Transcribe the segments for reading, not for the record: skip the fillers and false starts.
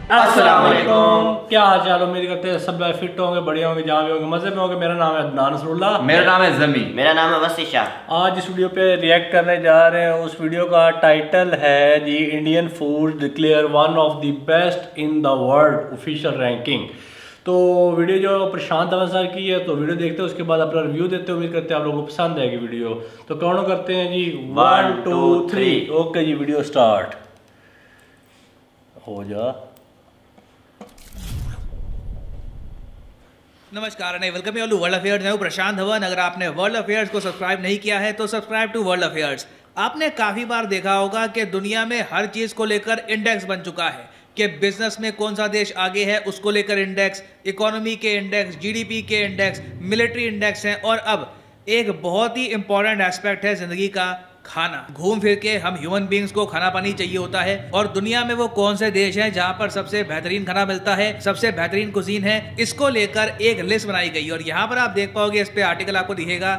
अस्सलाम वालेकुम। क्या हाल चाल, उम्मीद करते हैं सब फिट होंगे, बढ़िया होंगे, जहाँ भी होंगे मज़े में होंगे। मेरा नाम है अदनान नसरुल्लाह। मेरा नाम है जमी। मेरा नाम है वसीशा। आज इस वीडियो पे रिएक्ट करने जा रहे हैं। उस वीडियो का टाइटल है जी Indian food declare one of the best in the world official ranking. तो वीडियो जो प्रशांत अवन सर की है, तो वीडियो देखते हैं, उसके बाद अपना रिव्यू देते हैं। उम्मीद करते हैं आप लोगों को पसंद आएगी वीडियो। तो कौन करते हैं जी 1 2 3। ओके जी, वीडियो स्टार्ट हो जा। नमस्कार नहीं वेलकम यू वर्ल्ड अफेयर्स। मैं हूं प्रशांत धवन। अगर आपने वर्ल्ड अफेयर्स को सब्सक्राइब नहीं किया है तो सब्सक्राइब टू वर्ल्ड अफेयर्स। आपने काफी बार देखा होगा कि दुनिया में हर चीज को लेकर इंडेक्स बन चुका है कि बिजनेस में कौन सा देश आगे है उसको लेकर इंडेक्स, इकोनॉमी के इंडेक्स, जीडीपी के इंडेक्स, मिलिट्री इंडेक्स हैं। और अब एक बहुत ही इंपॉर्टेंट एस्पेक्ट है जिंदगी का, खाना। घूम फिर के हम ह्यूमन बींग्स को खाना पानी चाहिए होता है, और दुनिया में वो कौन से देश हैं जहां पर सबसे बेहतरीन खाना मिलता है, सबसे बेहतरीन कुजीन है, इसको लेकर एक लिस्ट बनाई गई। और यहाँ पर आप देख पाओगे, इस पे आर्टिकल आपको दिखेगा,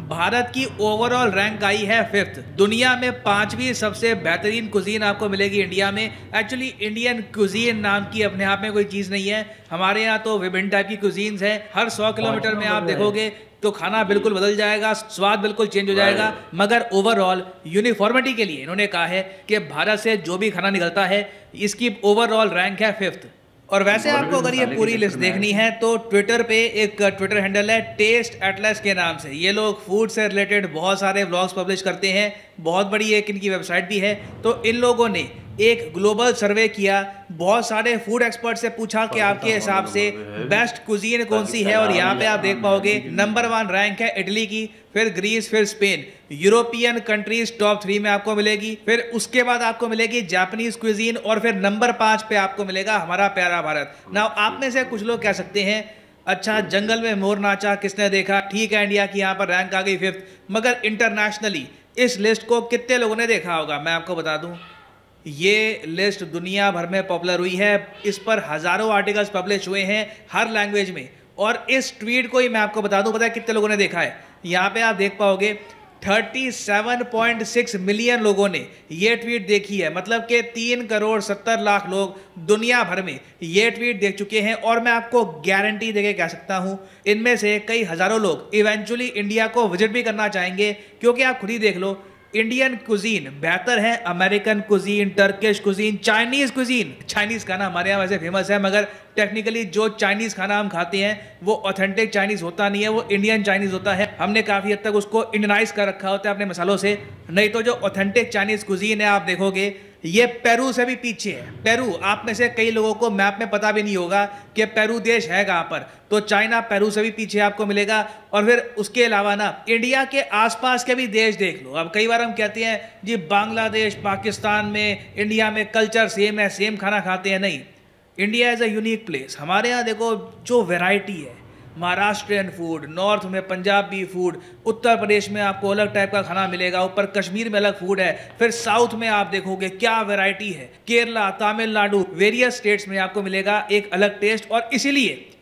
भारत की ओवरऑल रैंक आई है 5th। दुनिया में 5वीं सबसे बेहतरीन कुजीन आपको मिलेगी इंडिया में। एक्चुअली इंडियन कुजीन नाम की अपने आप में कोई चीज नहीं है। हमारे यहाँ तो विभिन्न टाइप की कुजीन्स हैं। हर 100 किलोमीटर में आप देखोगे तो खाना बिल्कुल बदल जाएगा, स्वाद बिल्कुल चेंज हो जाएगा। मगर ओवरऑल यूनिफॉर्मिटी के लिए इन्होंने कहा है कि भारत से जो भी खाना निकलता है इसकी ओवरऑल रैंक है 5th। और वैसे आपको अगर ये पूरी लिस्ट देखनी है तो ट्विटर पे एक ट्विटर हैंडल है टेस्ट एटलस के नाम से। ये लोग फूड से रिलेटेड बहुत सारे व्लॉग्स पब्लिश करते हैं, बहुत बड़ी एक इनकी वेबसाइट भी है। तो इन लोगों ने एक ग्लोबल सर्वे किया, बहुत सारे फूड एक्सपर्ट से पूछा कि आपके हिसाब से बेस्ट कुजीन कौन सी है। और यहाँ पे आप देख पाओगे नंबर 1 रैंक है इटली की, फिर ग्रीस, फिर स्पेन। यूरोपियन कंट्रीज टॉप 3 में आपको मिलेगी, फिर उसके बाद आपको मिलेगी जापानीज कुजीन, और फिर नंबर 5 पे आपको मिलेगा हमारा प्यारा भारत। नाउ आप में से कुछ लोग कह सकते हैं, अच्छा जंगल में मोर नाचा किसने देखा। ठीक है, इंडिया की यहाँ पर रैंक आ गई 5th, मगर इंटरनेशनली इस लिस्ट को कितने लोगों ने देखा होगा मैं आपको बता दूं। ये लिस्ट दुनिया भर में पॉपुलर हुई है, इस पर हजारों आर्टिकल्स पब्लिश हुए हैं हर लैंग्वेज में। और इस ट्वीट को ही मैं आपको बता दूं, पता है कितने लोगों ने देखा है। यहाँ पे आप देख पाओगे 37.6 मिलियन लोगों ने ये ट्वीट देखी है। मतलब कि 3,70,00,000 लोग दुनिया भर में ये ट्वीट देख चुके हैं। और मैं आपको गारंटी देके कह सकता हूं, इनमें से कई हजारों लोग इवेंचुअली इंडिया को विजिट भी करना चाहेंगे। क्योंकि आप खुद ही देख लो, इंडियन कुजीन बेहतर है American cuisine, Turkish cuisine, Chinese cuisine. Chinese खाना हमारे यहाँ वैसे फेमस है, मगर टेक्निकली जो चाइनीज खाना हम खाते हैं वो ऑथेंटिक चाइनीज होता नहीं है, वो इंडियन चाइनीज होता है। हमने काफी हद तक उसको इंडियनाइज कर रखा होता है अपने मसालों से। नहीं तो जो ऑथेंटिक चाइनीज कुजीन है आप देखोगे ये पेरू से भी पीछे है। पेरू, आप में से कई लोगों को मैप में पता भी नहीं होगा कि पेरू देश है कहां पर। तो चाइना पेरू से भी पीछे आपको मिलेगा। और फिर उसके अलावा ना इंडिया के आसपास के भी देश देख लो। अब कई बार हम कहते हैं जी बांग्लादेश, पाकिस्तान में, इंडिया में कल्चर सेम है, सेम खाना खाते हैं। नहीं, India is a unique place. हमारे यहाँ देखो जो वैरायटी है, महाराष्ट्रियन फूड, नॉर्थ में पंजाबी फूड, उत्तर प्रदेश में आपको अलग टाइप का खाना मिलेगा, ऊपर कश्मीर में अलग फूड है, फिर साउथ में आप देखोगे क्या वैरायटी है, केरला, तमिलनाडु, वेरियस स्टेट्स में आपको मिलेगा एक अलग टेस्ट। और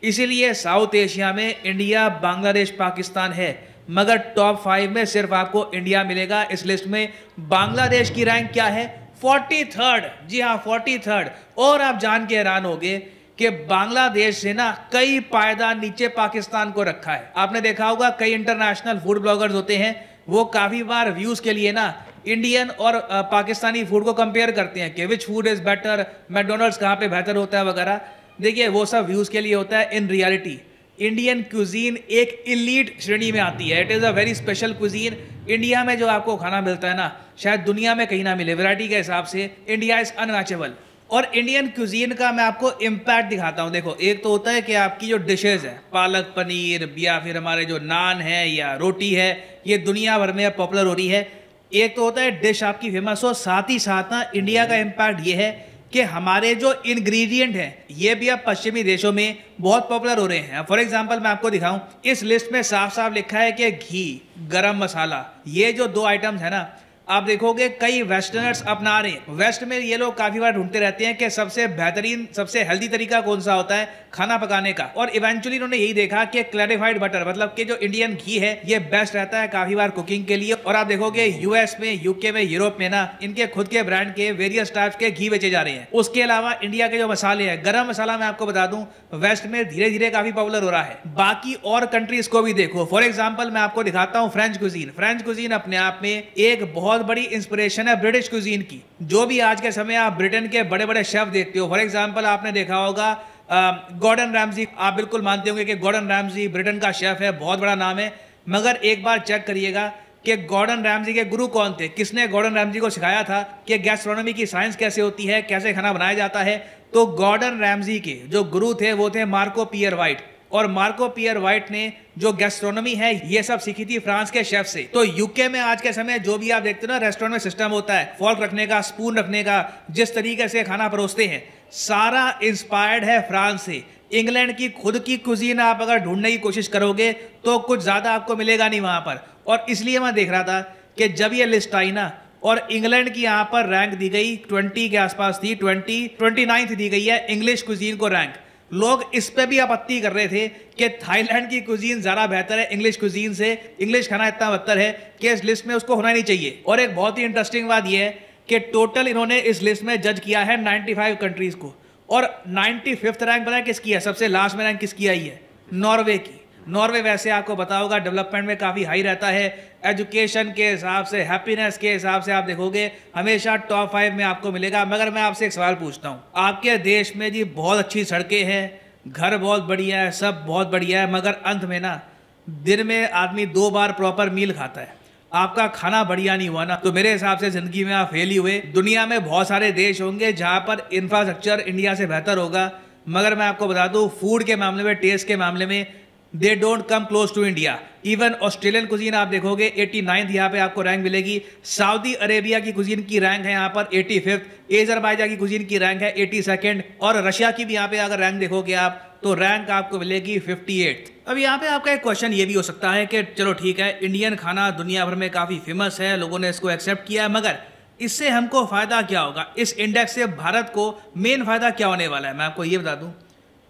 इसीलिए साउथ एशिया में इंडिया, बांग्लादेश, पाकिस्तान है, मगर टॉप 5 में सिर्फ आपको इंडिया मिलेगा। इस लिस्ट में बांग्लादेश की रैंक क्या है? 43rd। जी हाँ, 43rd। और आप जान के हैरान होगे कि बांग्लादेश से ना कई पायदान नीचे पाकिस्तान को रखा है। आपने देखा होगा कई इंटरनेशनल फूड ब्लॉगर्स होते हैं, वो काफी बार व्यूज के लिए ना इंडियन और पाकिस्तानी फूड को कंपेयर करते हैं कि which food is better, McDonald's कहाँ पे बेहतर होता है वगैरह। देखिए वो सब व्यूज के लिए होता है। इन रियलिटी इंडियन क्यूजीन एक इलीट श्रेणी में आती है। It is a very special cuisine. India में जो आपको खाना मिलता है ना, शायद दुनिया में कहीं ना मिले। वैरायटी के हिसाब से इंडिया इज अनमैचेबल। और इंडियन क्यूजीन का मैं आपको इम्पैक्ट दिखाता हूँ। देखो, एक तो होता है कि आपकी जो डिशेज है, पालक पनीर या फिर हमारे जो नान है या रोटी है, ये दुनिया भर में पॉपुलर हो रही है। एक तो होता है डिश आपकी फेमस हो, साथ ही साथ ना इंडिया का इम्पैक्ट ये है कि हमारे जो इंग्रेडिएंट हैं ये भी अब पश्चिमी देशों में बहुत पॉपुलर हो रहे हैं। फॉर एग्जांपल मैं आपको दिखाऊं, इस लिस्ट में साफ साफ लिखा है कि घी, गरम मसाला, ये जो 2 आइटम्स है ना, आप देखोगे कई वेस्टर्नर्स अपना रहे हैं। वेस्ट में ये लोग काफी बार ढूंढते रहते हैं कि सबसे बेहतरीन, सबसे हेल्दी तरीका कौन सा होता है खाना पकाने का, और इवेंचुअली उन्होंने यही देखा कि क्लैरिफाइड बटर, मतलब कि जो इंडियन घी है, ये बेस्ट रहता है काफी बार कुकिंग के लिए। और आप देखोगे यूएस में, यूके में, यूरोप में ना इनके खुद के ब्रांड के वेरियस टाइप्स के घी बेचे जा रहे हैं। उसके अलावा इंडिया के जो मसाले हैं, गरम मसाला मैं आपको बता दूं वेस्ट में धीरे धीरे काफी पॉपुलर हो रहा है। बाकी और कंट्रीज को भी देखो, फॉर एग्जांपल मैं आपको दिखाता हूं फ्रेंच कुजीन। फ्रेंच कुजीन अपने आप में एक बहुत बड़ी इंस्पिरेशन है ब्रिटिश कुजीन की। जो भी आज के समय आप ब्रिटेन के बड़े बड़े शेफ देखते हो, फॉर एग्जांपल आपने देखा होगा गॉर्डन रैमजी, आप बिल्कुल मानते होंगे कि गॉर्डन रैमजी ब्रिटेन का शेफ है, बहुत बड़ा नाम है। मगर एक बार चेक करिएगा कि गॉर्डन रैमजी के गुरु कौन थे, किसने गॉर्डन रैमजी को सिखाया था कि गैस्ट्रोनॉमी की साइंस कैसे होती है, कैसे खाना बनाया जाता है। तो गॉर्डन रैमजी के जो गुरु थे वो थे मार्को पियर वाइट, और मार्को पियर वाइट ने जो गैस्ट्रोनॉमी है ये सब सीखी थी फ्रांस के शेफ से। तो यूके में आज के समय जो भी आप देखते हो ना रेस्टोरेंट में सिस्टम होता है फॉर्क रखने का, स्पून रखने का, जिस तरीके से खाना परोसते हैं, सारा इंस्पायर्ड है फ्रांस से। इंग्लैंड की खुद की कुजीन आप अगर ढूंढने की कोशिश करोगे तो कुछ ज्यादा आपको मिलेगा नहीं वहां पर। और इसलिए मैं देख रहा था कि जब ये लिस्ट आई ना और इंग्लैंड की यहाँ पर रैंक दी गई 20 के आसपास थी, 29 दी गई है इंग्लिश कुजीन को रैंक। लोग इस पे भी आपत्ति कर रहे थे कि थाईलैंड की कुजीन ज्यादा बेहतर है इंग्लिश कुजीन से, इंग्लिश खाना इतना बेहतर है कि इस लिस्ट में उसको होना नहीं चाहिए। और एक बहुत ही इंटरेस्टिंग बात यह है कि टोटल इन्होंने इस लिस्ट में जज किया है 95 कंट्रीज को, और 95th रैंक पता है किसकी है, सबसे लास्ट में रैंक किसकी आई है, नॉर्वे की। नॉर्वे वैसे आपको पता होगा डेवलपमेंट में काफ़ी हाई रहता है, एजुकेशन के हिसाब से, हैप्पीनेस के हिसाब से आप देखोगे हमेशा टॉप 5 में आपको मिलेगा। मगर मैं आपसे एक सवाल पूछता हूँ, आपके देश में जी बहुत अच्छी सड़कें हैं, घर बहुत बढ़िया है, सब बहुत बढ़िया है, मगर अंत में ना दिन में आदमी 2 बार प्रॉपर मील खाता है, आपका खाना बढ़िया नहीं हुआ ना, तो मेरे हिसाब से जिंदगी में आप फेल ही हुए। दुनिया में बहुत सारे देश होंगे जहाँ पर इंफ्रास्ट्रक्चर इंडिया से बेहतर होगा, मगर मैं आपको बता दूँ फूड के मामले में, टेस्ट के मामले में they don't come close to India. Even Australian cuisine आप देखोगे 89th यहाँ पे आपको रैंक मिलेगी। सऊदी अरेबिया की कुजीन की रैंक है यहाँ पर 85th, अजरबैजान की कुजीन की रैंक है 82nd, और रशिया की भी यहाँ पे अगर रैंक देखोगे आप तो रैंक आपको मिलेगी 58th। अब यहाँ पे आपका एक क्वेश्चन ये भी हो सकता है कि चलो ठीक है, इंडियन खाना दुनिया भर में काफी फेमस है, लोगों ने इसको एक्सेप्ट किया है, मगर इससे हमको फायदा क्या होगा, इस इंडेक्स से भारत को मेन फायदा क्या होने वाला है। मैं आपको ये बता दूं,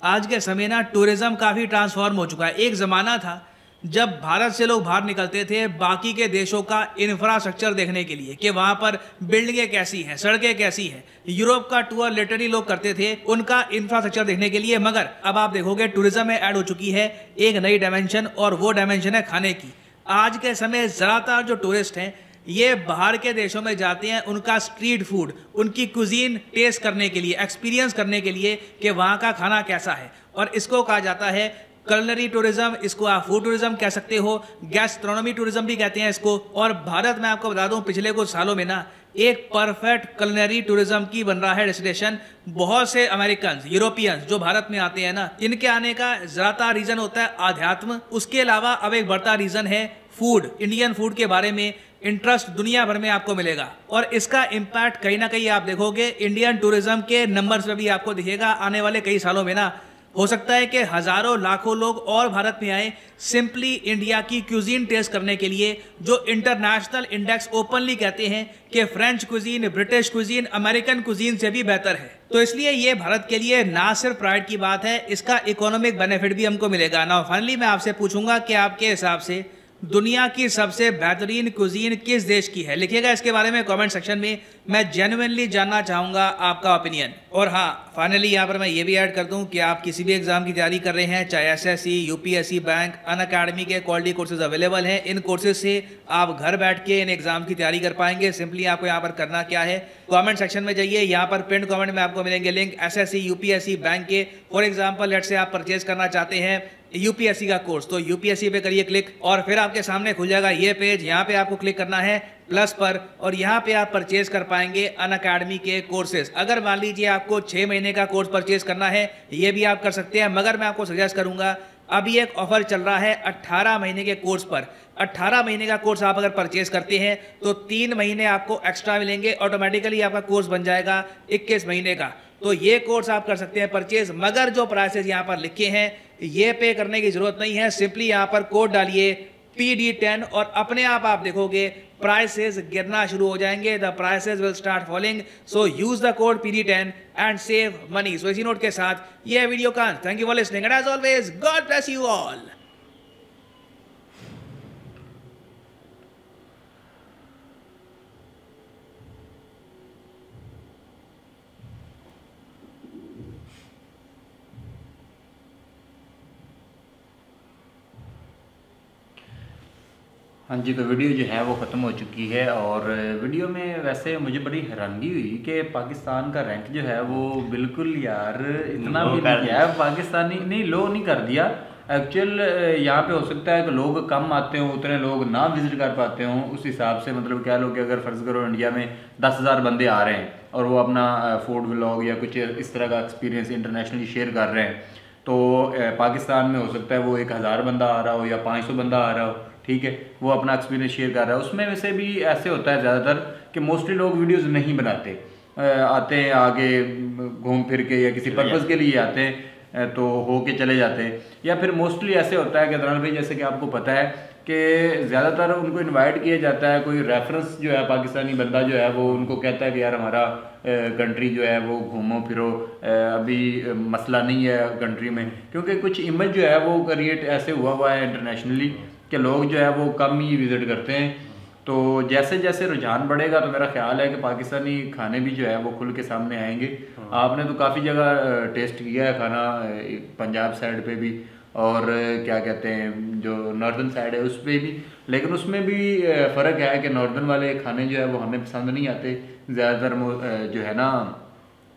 आज के समय ना टूरिज्म काफ़ी ट्रांसफॉर्म हो चुका है। एक ज़माना था जब भारत से लोग बाहर निकलते थे बाकी के देशों का इंफ्रास्ट्रक्चर देखने के लिए कि वहाँ पर बिल्डिंगें कैसी हैं, सड़कें कैसी हैं। यूरोप का टूर लिटरली लोग करते थे उनका इंफ्रास्ट्रक्चर देखने के लिए। मगर अब आप देखोगे टूरिज्म में ऐड हो चुकी है एक नई डायमेंशन, और वो डायमेंशन है खाने की। आज के समय ज़्यादातर जो टूरिस्ट हैं ये बाहर के देशों में जाते हैं उनका स्ट्रीट फूड, उनकी कुजीन टेस्ट करने के लिए, एक्सपीरियंस करने के लिए कि वहाँ का खाना कैसा है। और इसको कहा जाता है कलनरी टूरिज्म, इसको आप फूड टूरिज्म कह सकते हो, गैस्ट्रोनॉमी टूरिज्म भी कहते हैं इसको। और भारत में आपको बता दूं पिछले कुछ सालों में ना एक परफेक्ट कलनरी टूरिज्म की बन रहा है डेस्टिनेशन। बहुत से अमेरिकन, यूरोपियंस जो भारत में आते हैं ना, इनके आने का ज्यादा रीजन होता है आध्यात्म। उसके अलावा अब एक बढ़ता रीजन है फूड, इंडियन फूड के बारे में इंटरेस्ट दुनिया भर में आपको मिलेगा। और इसका इम्पैक्ट कहीं ना कहीं आप देखोगे इंडियन टूरिज्म के नंबर्स में भी आपको दिखेगा आने वाले कई सालों में ना। हो सकता है कि हजारों लाखों लोग और भारत में आए सिंपली इंडिया की क्यूजीन टेस्ट करने के लिए, जो इंटरनेशनल इंडेक्स ओपनली कहते हैं कि French cuisine, British cuisine, American cuisine से भी बेहतर है। तो इसलिए ये भारत के लिए ना सिर्फ प्राइड की बात है, इसका इकोनॉमिक बेनिफिट भी हमको मिलेगा ना। फाइनली मैं आपसे पूछूंगा कि आपके हिसाब से दुनिया की सबसे बेहतरीन कुजीन किस देश की है? लिखिएगा इसके बारे में कमेंट सेक्शन में, मैं जेन्युइनली जानना चाहूंगा आपका ओपिनियन। और हाँ, फाइनली यहाँ पर मैं ये भी ऐड कर दूं कि आप किसी भी एग्जाम की तैयारी कर रहे हैं, चाहे एसएससी, यूपीएससी, बैंक, अनअकैडमी के क्वालिटी कोर्सेज अवेलेबल हैं। इन कोर्सेज से आप घर बैठ के इन एग्जाम की तैयारी कर पाएंगे। सिंपली आपको यहाँ पर करना क्या है, कमेंट सेक्शन में जाइए, यहाँ पर पिन कमेंट में आपको मिलेंगे लिंक एसएससी, यूपीएससी, बैंक के। फॉर एग्जाम्पल लेट से आप परचेज करना चाहते हैं यूपीएससी का कोर्स, तो यूपीएससी पे करिए क्लिक और फिर आपके सामने खुल जाएगा ये पेज। यहाँ पे आपको क्लिक करना है प्लस पर और यहाँ पे आप परचेज कर पाएंगे अनअकैडमी के कोर्सेज। अगर मान लीजिए आपको 6 महीने का कोर्स परचेज करना है, ये भी आप कर सकते हैं, मगर मैं आपको सजेस्ट करूंगा अभी एक ऑफर चल रहा है 18 महीने के कोर्स पर। 18 महीने का कोर्स आप अगर परचेज करते हैं तो 3 महीने आपको एक्स्ट्रा मिलेंगे, ऑटोमेटिकली आपका कोर्स बन जाएगा 21 महीने का। तो ये कोर्स आप कर सकते हैं परचेज, मगर जो प्राइसेस यहाँ पर लिखे हैं ये पे करने की जरूरत नहीं है। सिंपली यहाँ पर कोड डालिए PD10 और अपने आप देखोगे प्राइसेस गिरना शुरू हो जाएंगे, the prices will start falling. So use the code PD10 and save money. So इसी नोट के साथ यह वीडियो का thank you for listening and as always God bless you all. हाँ जी, तो वीडियो जो है वो ख़त्म हो चुकी है। और वीडियो में वैसे मुझे बड़ी हैरानगी हुई कि पाकिस्तान का रैंक जो है वो बिल्कुल यार इतना भी नहीं है, पाकिस्तानी नहीं लो नहीं कर दिया। एक्चुअल यहाँ पे हो सकता है कि लोग कम आते हों, उतने लोग ना विजिट कर पाते हों, उस हिसाब से मतलब क्या लोग, अगर फ़र्ज़ करो इंडिया में 10,000 बंदे आ रहे हैं और वो अपना फूड व्लॉग या कुछ इस तरह का एक्सपीरियंस इंटरनेशनली शेयर कर रहे हैं, तो पाकिस्तान में हो सकता है वो 1,000 बंदा आ रहा हो या 500 बंदा आ रहा हो, ठीक है, वो अपना एक्सपीरियंस शेयर कर रहा है। उसमें वैसे भी ऐसे होता है ज़्यादातर कि मोस्टली लोग वीडियोस नहीं बनाते, आते हैं आगे घूम फिर के या किसी पर्पज़ के लिए आते हैं तो हो के चले जाते हैं। या फिर मोस्टली ऐसे होता है कि दलाल भाई जैसे कि आपको पता है कि ज़्यादातर उनको इनवाइट किया जाता है, कोई रेफरेंस जो है पाकिस्तानी बंदा जो है वो उनको कहता है कि यार हमारा कंट्री जो है वो घूमो फिरो, अभी मसला नहीं है कंट्री में, क्योंकि कुछ इमेज जो है वो क्रिएट ऐसे हुआ है इंटरनेशनली कि लोग जो है वो कम ही विज़िट करते हैं। तो जैसे जैसे रुझान बढ़ेगा तो मेरा ख्याल है कि पाकिस्तानी खाने भी जो है वो खुल के सामने आएंगे। आपने तो काफ़ी जगह टेस्ट किया है खाना, पंजाब साइड पे भी और क्या कहते हैं जो नॉर्दर्न साइड है उस पर भी, लेकिन उसमें भी फ़र्क है कि नॉर्दर्न वाले खाने जो है वो हमें पसंद नहीं आते ज़्यादातर, जो है ना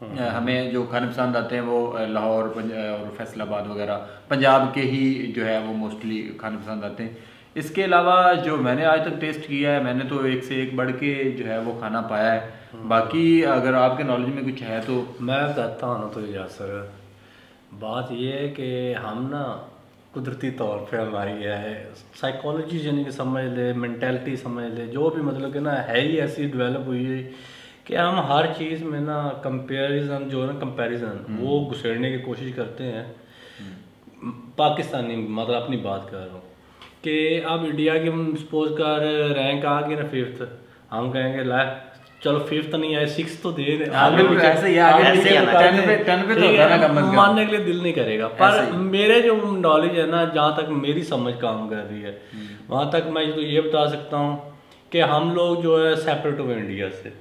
हमें जो खाने पसंद आते हैं वो लाहौर और फैसलाबाद वगैरह पंजाब के ही जो है वो मोस्टली खाने पसंद आते हैं। इसके अलावा जो मैंने आज तक टेस्ट किया है, मैंने तो एक से एक बढ़ के जो है वो खाना पाया है। बाकी अगर आपके नॉलेज में कुछ है तो मैं बताता हूँ। तो यासर बात ये है कि हम ना कुदरती तौर पे हमारी है साइकोलॉजी यानी कि समझ ले, मेंटालिटी समझ ले, जो भी मतलब कि ना है ही ऐसी डेवलप हुई है कि हम हर चीज़ में ना कंपैरिजन जो है ना कंपैरिजन वो घुसेड़ने की कोशिश करते हैं। पाकिस्तानी मतलब अपनी बात कर रहा हूँ कि अब इंडिया की हम सपोज कर रैंक आ गई ना 5th, हम कहेंगे ला चलो 5th नहीं आए 6th तो दे मानने के लिए दिल नहीं करेगा। पर मेरे जो नॉलेज है ना, जहाँ तक मेरी समझ काम कर रही है वहाँ तक मैं तो ये बता सकता हूँ कि हम लोग जो है सेपरेट हुए इंडिया से।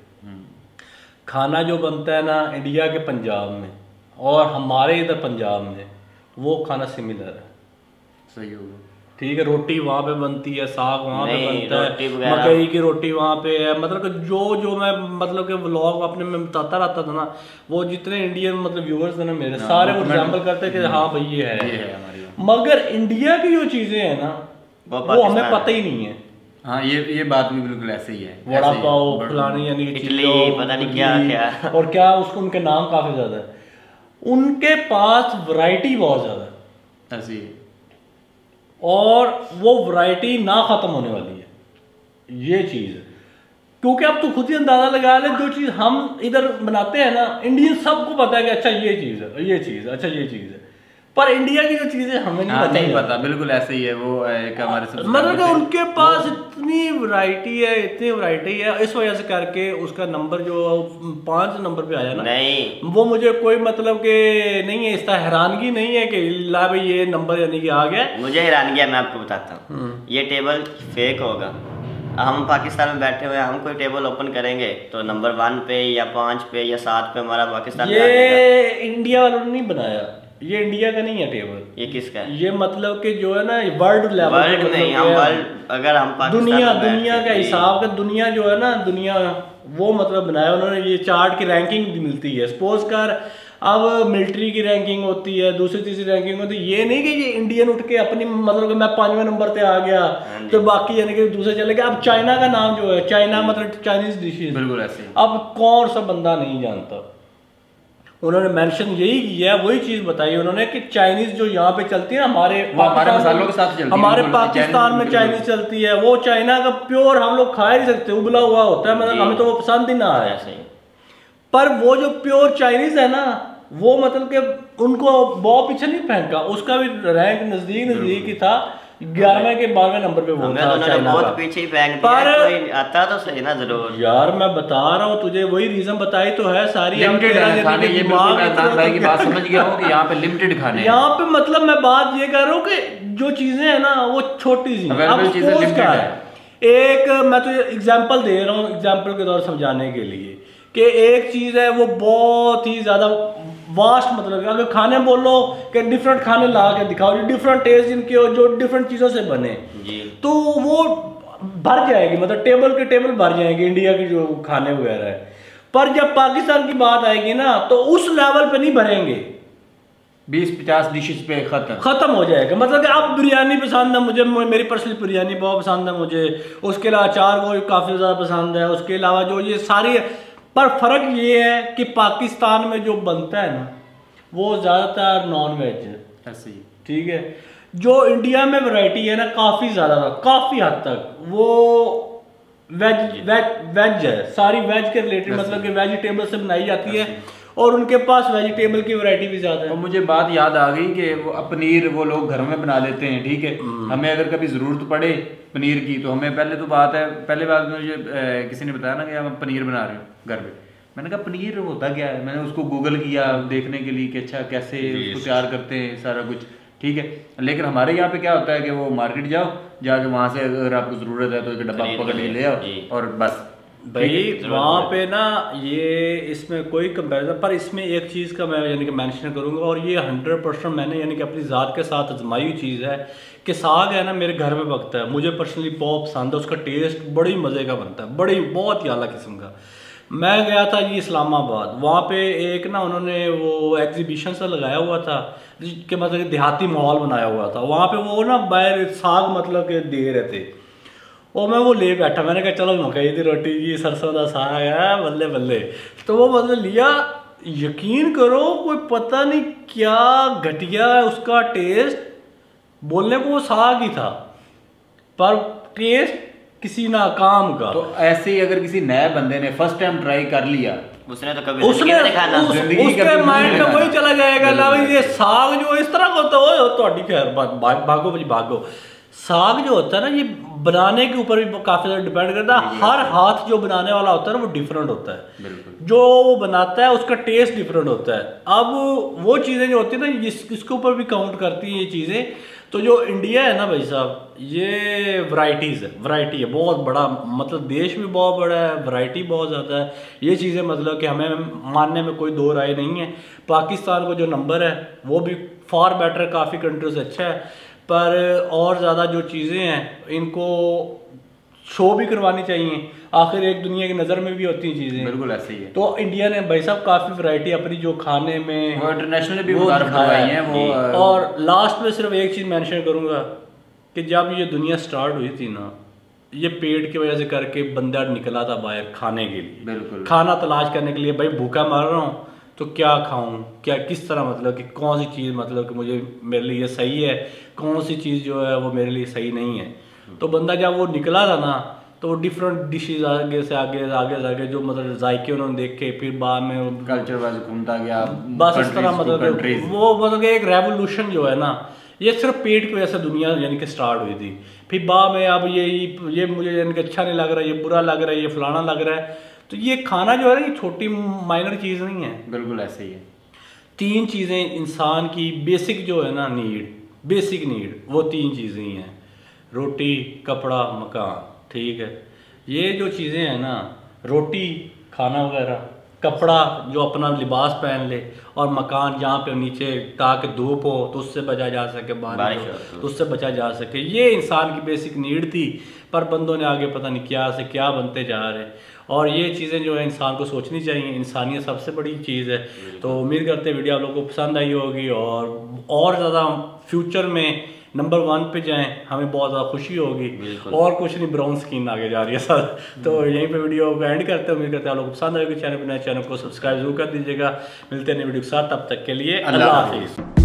खाना जो बनता है ना इंडिया के पंजाब में और हमारे इधर पंजाब में वो खाना सिमिलर है। सही होगा, ठीक है। रोटी वहाँ पे बनती है, साग वहाँ पे बनता है, मकई की रोटी वहाँ पे है। मतलब कि जो मैं मतलब कि व्लॉग अपने में बताता रहता था ना, वो जितने इंडियन मतलब व्यूअर्स थे ना मेरे सारे वो एग्जाम्पल करते कि हाँ भाई ये है। मगर इंडिया की जो चीज़ें हैं ना वो हमें पता ही नहीं है। हाँ ये बात भी बिल्कुल ऐसे ही है। वड़ा पाव फलानी यानी इडली पता नहीं क्या और क्या उसको उनके नाम काफ़ी ज़्यादा है, उनके पास वैरायटी बहुत ज़्यादा है ऐसी, और वो वैरायटी ना ख़त्म होने वाली है। ये चीज़ है क्योंकि अब तो खुद ही अंदाज़ा लगा ले, जो चीज़ हम इधर बनाते हैं ना इंडियन सबको पता है कि अच्छा ये चीज़ है, ये चीज़ अच्छा ये चीज़ है, पर इंडिया की जो चीज़ें हमें नहीं पता। बिल्कुल ऐसे ही है। वो एक हमारे मतलब कि उनके पास इतनी वैरायटी है, इस वजह से करके उसका नंबर जो 5 नंबर पे आया ना, नहीं वो मुझे कोई मतलब के नहीं है, इसका हैरानगी नहीं है कि ला भाई ये नंबर यानी कि आ गया। मुझे हैरानगी है, मैं आपको बताता हूँ। ये टेबल फेक होगा। हम पाकिस्तान में बैठे हुए हैं, हम कोई टेबल ओपन करेंगे तो नंबर 1 पे या 5 पे या 7 पे हमारा पाकिस्तान ये इंडिया वालों ने नहीं बनाया, ये इंडिया का नहीं है टेबल। ये किसका है? ये मतलब कि जो है ना वर्ल्ड लेवल, वर्ल्ड नहीं, हम वर्ल्ड अगर हम दुनिया का हिसाब का दुनिया जो है ना दुनिया वो मतलब बनाया उन्होंने। ये चार्ट की रैंकिंग मिलती है, सपोज कर अब मिलिट्री की रैंकिंग होती है, दूसरी तीसरी रैंकिंग होती है। ये नहीं कि ये इंडियन उठ के अपनी मतलब कि मैं 5वें नंबर पे आ गया तो बाकी यानी कि दूसरे चले गए। अब चाइना का नाम जो है, चाइना मतलब चाइनीज डिशेज, बिल्कुल ऐसे। अब कौन सा बंदा नहीं जानता, उन्होंने मेंशन यही किया है, वही चीज बताई उन्होंने कि चाइनीज जो यहाँ पे चलती है हमारे मसालों के साथ चलती है, हमारे पाकिस्तान में चाइनीज चलती है, वो चाइना का प्योर हम लोग खा ही नहीं सकते, उबला हुआ होता है, मतलब हमें तो वो पसंद ही ना आया। पर वो जो प्योर चाइनीज है ना वो मतलब कि उनको बहुत पीछे नहीं फेंका, उसका भी रैंक नजदीक ही था। 11वें के 12वें नंबर पे वो था चाइना बहुत का। पीछे ही फेंक दिया, कोई आता तो सही ना जरूर। यार मैं बता रहा हूँ तुझे, वही रीजन बताई तो है सारी। लिमिटेड है खाने, ये बिल्कुल मैं अदनान भाई की बात समझ गया हूँ कि यहाँ पे लिमिटेड खाने हैं। यहाँ पे मतलब मैं बात ये कर रहा हूँ कि जो चीजें है ना वो छोटी सी, अब चीजें लिमिटेड है। एक मैं तो एग्जांपल दे रहा हूँ, एग्जांपल के तौर समझाने के लिए कि एक चीज है वो बहुत ही ज्यादा वास्ट, मतलब अगर खाने बोलो कि डिफरेंट खाने ला के दिखाओ, डिफरेंट टेस्ट जिनके हो, जो डिफरेंट चीजों से बने जी, तो वो भर जाएगी, मतलब टेबल के टेबल भर जाएंगे इंडिया के जो खाने वगैरह है। पर जब पाकिस्तान की बात आएगी ना तो उस लेवल पे नहीं भरेंगे, 20-50 डिशेस पे खत्म हो जाएगा। मतलब कि अब बिरयानी पसंद है मुझे, मेरी पर्सनली बिरयानी बहुत पसंद है मुझे, उसके अलावा अचार वो काफ़ी ज़्यादा पसंद है, उसके अलावा जो ये सारी, पर फ़र्क ये है कि पाकिस्तान में जो बनता है ना वो ज़्यादातर नॉन वेज है, ऐसे ही, ठीक है। जो इंडिया में वैरायटी है ना काफ़ी ज़्यादा, काफ़ी हद तक वो वेज है, सारी वेज के रिलेटेड, मतलब कि वेजिटेबल से बनाई जाती है और उनके पास वेजिटेबल की वैरायटी भी ज़्यादा है। और मुझे बात याद आ गई कि वो पनीर वो लोग घर में बना लेते हैं, ठीक है। हमें अगर कभी ज़रूरत पड़े पनीर की तो हमें पहले बात मुझे किसी ने बताया ना कि मैं पनीर बना रही हूँ घर पे। मैंने कहा पनीर होता क्या है, मैंने उसको गूगल किया देखने के लिए कि अच्छा कैसे उसको तैयार करते हैं सारा कुछ, ठीक है। लेकिन हमारे यहाँ पे क्या होता है कि वो मार्केट जाके वहाँ से अगर आपको ज़रूरत है तो एक डब्बा पकड़ के ले आओ और बस भाई वहाँ पे ना ये इसमें कोई कंपैरिजन, पर इसमें एक चीज़ का मैं यानी कि मेंशन करूँगा और ये 100% मैंने यानी कि अपनी ज़ात के साथ आजमाई हुई चीज़ है कि साग है ना मेरे घर में पकता है, मुझे पर्सनली बहुत पसंद है, उसका टेस्ट बड़ी मज़े का बनता है, बड़ी बहुत ही आला किस्म का। मैं गया था जी इस्लामाबाद, वहाँ पे एक ना उन्होंने वो एग्जीबिशन सा लगाया हुआ था जिसके मतलब देहाती माहौल बनाया हुआ था, वहाँ पे वो ना बाहर साग मतलब के दे रहे थे और मैं वो ले बैठा, मैंने कहा चलो मकई की रोटी जी सरसों का साग है बल्ले बल्ले, तो वो मतलब लिया, यकीन करो कोई पता नहीं क्या घटिया है उसका टेस्ट, बोलने को वो साग ही था पर टेस्ट किसी ना काम का। तो ऐसे ही अगर किसी नए बंदे ने फर्स्ट टाइम ट्राई कर लिया उसने तो कभी नहीं खाना, उसके माइंड में वही चला जाएगा ना भाई ये साग जो इस तरह का होता है, तो खैर भागो भाई भागो। साग जो होता है ना ये बनाने के ऊपर भी काफी ज्यादा डिपेंड करता है, हर हाथ जो बनाने वाला होता है ना वो डिफरेंट होता है, जो वो बनाता है उसका टेस्ट डिफरेंट होता है। अब वो चीजें जो होती है ना इसके ऊपर भी काउंट करती हैं ये चीजें। तो जो इंडिया है ना भाई साहब ये वैरायटी है बहुत बड़ा, मतलब देश भी बहुत बड़ा है, वैरायटी बहुत ज़्यादा है, ये चीज़ें मतलब कि हमें मानने में कोई दो राय नहीं है। पाकिस्तान को जो नंबर है वो भी फार बेटर काफ़ी कंट्री से अच्छा है, पर और ज़्यादा जो चीज़ें हैं इनको शो भी करवानी चाहिए, आखिर एक दुनिया की नज़र में भी होती हैं चीज़ें। बिल्कुल ऐसे ही है। तो इंडिया ने भाई साहब काफ़ी वैरायटी अपनी जो खाने में वो इंटरनेशनल भी दिखाई है वो। और लास्ट में सिर्फ एक चीज़ मेंशन करूँगा कि जब ये दुनिया स्टार्ट हुई थी ना ये पेट की वजह से करके बंदा निकला था बाहर खाने के लिए, बिल्कुल खाना तलाश करने के लिए, भाई भूखा मर रहा हूँ तो क्या खाऊं, क्या किस तरह, मतलब कि कौन सी चीज़ मतलब कि मुझे मेरे लिए सही है, कौन सी चीज़ जो है वो मेरे लिए सही नहीं है। तो बंदा जब वो निकला था ना तो वो डिफरेंट डिशेज आगे से आगे जो मतलब जायके उन्होंने देखे, फिर बाद में कल्चर वाइज घूमता गया बस इस तरह, मतलब वो मतलब एक रेवोल्यूशन जो है ना ये सिर्फ पेट की वजह से दुनिया यानी कि स्टार्ट हुई थी। फिर बाद में अब ये मुझे यानी कि अच्छा नहीं लग रहा, ये बुरा लग रहा है, ये फलाना लग रहा है। तो ये खाना जो है ना ये छोटी माइनर चीज़ नहीं है, बिल्कुल ऐसे ही है। 3 चीज़ें इंसान की बेसिक जो है ना बेसिक नीड वो 3 चीज़ें ही हैं, रोटी कपड़ा मकान, ठीक है। ये जो चीज़ें हैं ना रोटी खाना वगैरह, कपड़ा जो अपना लिबास पहन ले, और मकान जहाँ पे नीचे ताकि धूप हो तो उससे बचा जा सके, बारिश हो तो उससे बचा जा सके, ये इंसान की बेसिक नीड थी। पर बंदों ने आगे पता नहीं क्या से क्या बनते जा रहे, और ये चीज़ें जो है इंसान को सोचनी चाहिए, इंसानियत सबसे बड़ी चीज़ है। तो उम्मीद करते हैं वीडियो आप लोगों को पसंद आई होगी और ज़्यादा फ्यूचर में नंबर 1 पे जाएं, हमें बहुत ज़्यादा खुशी होगी। और कुछ नहीं, ब्राउन स्किन आगे जा रही है सर। तो यहीं पे वीडियो को एंड करते हैं, उम्मीद करते हैं आप लोगों को पसंद आएगी। चैनल को सब्सक्राइब जरूर कर दीजिएगा। मिलते हैं नई वीडियो के साथ, तब तक के लिए अल्लाह हाफिज़।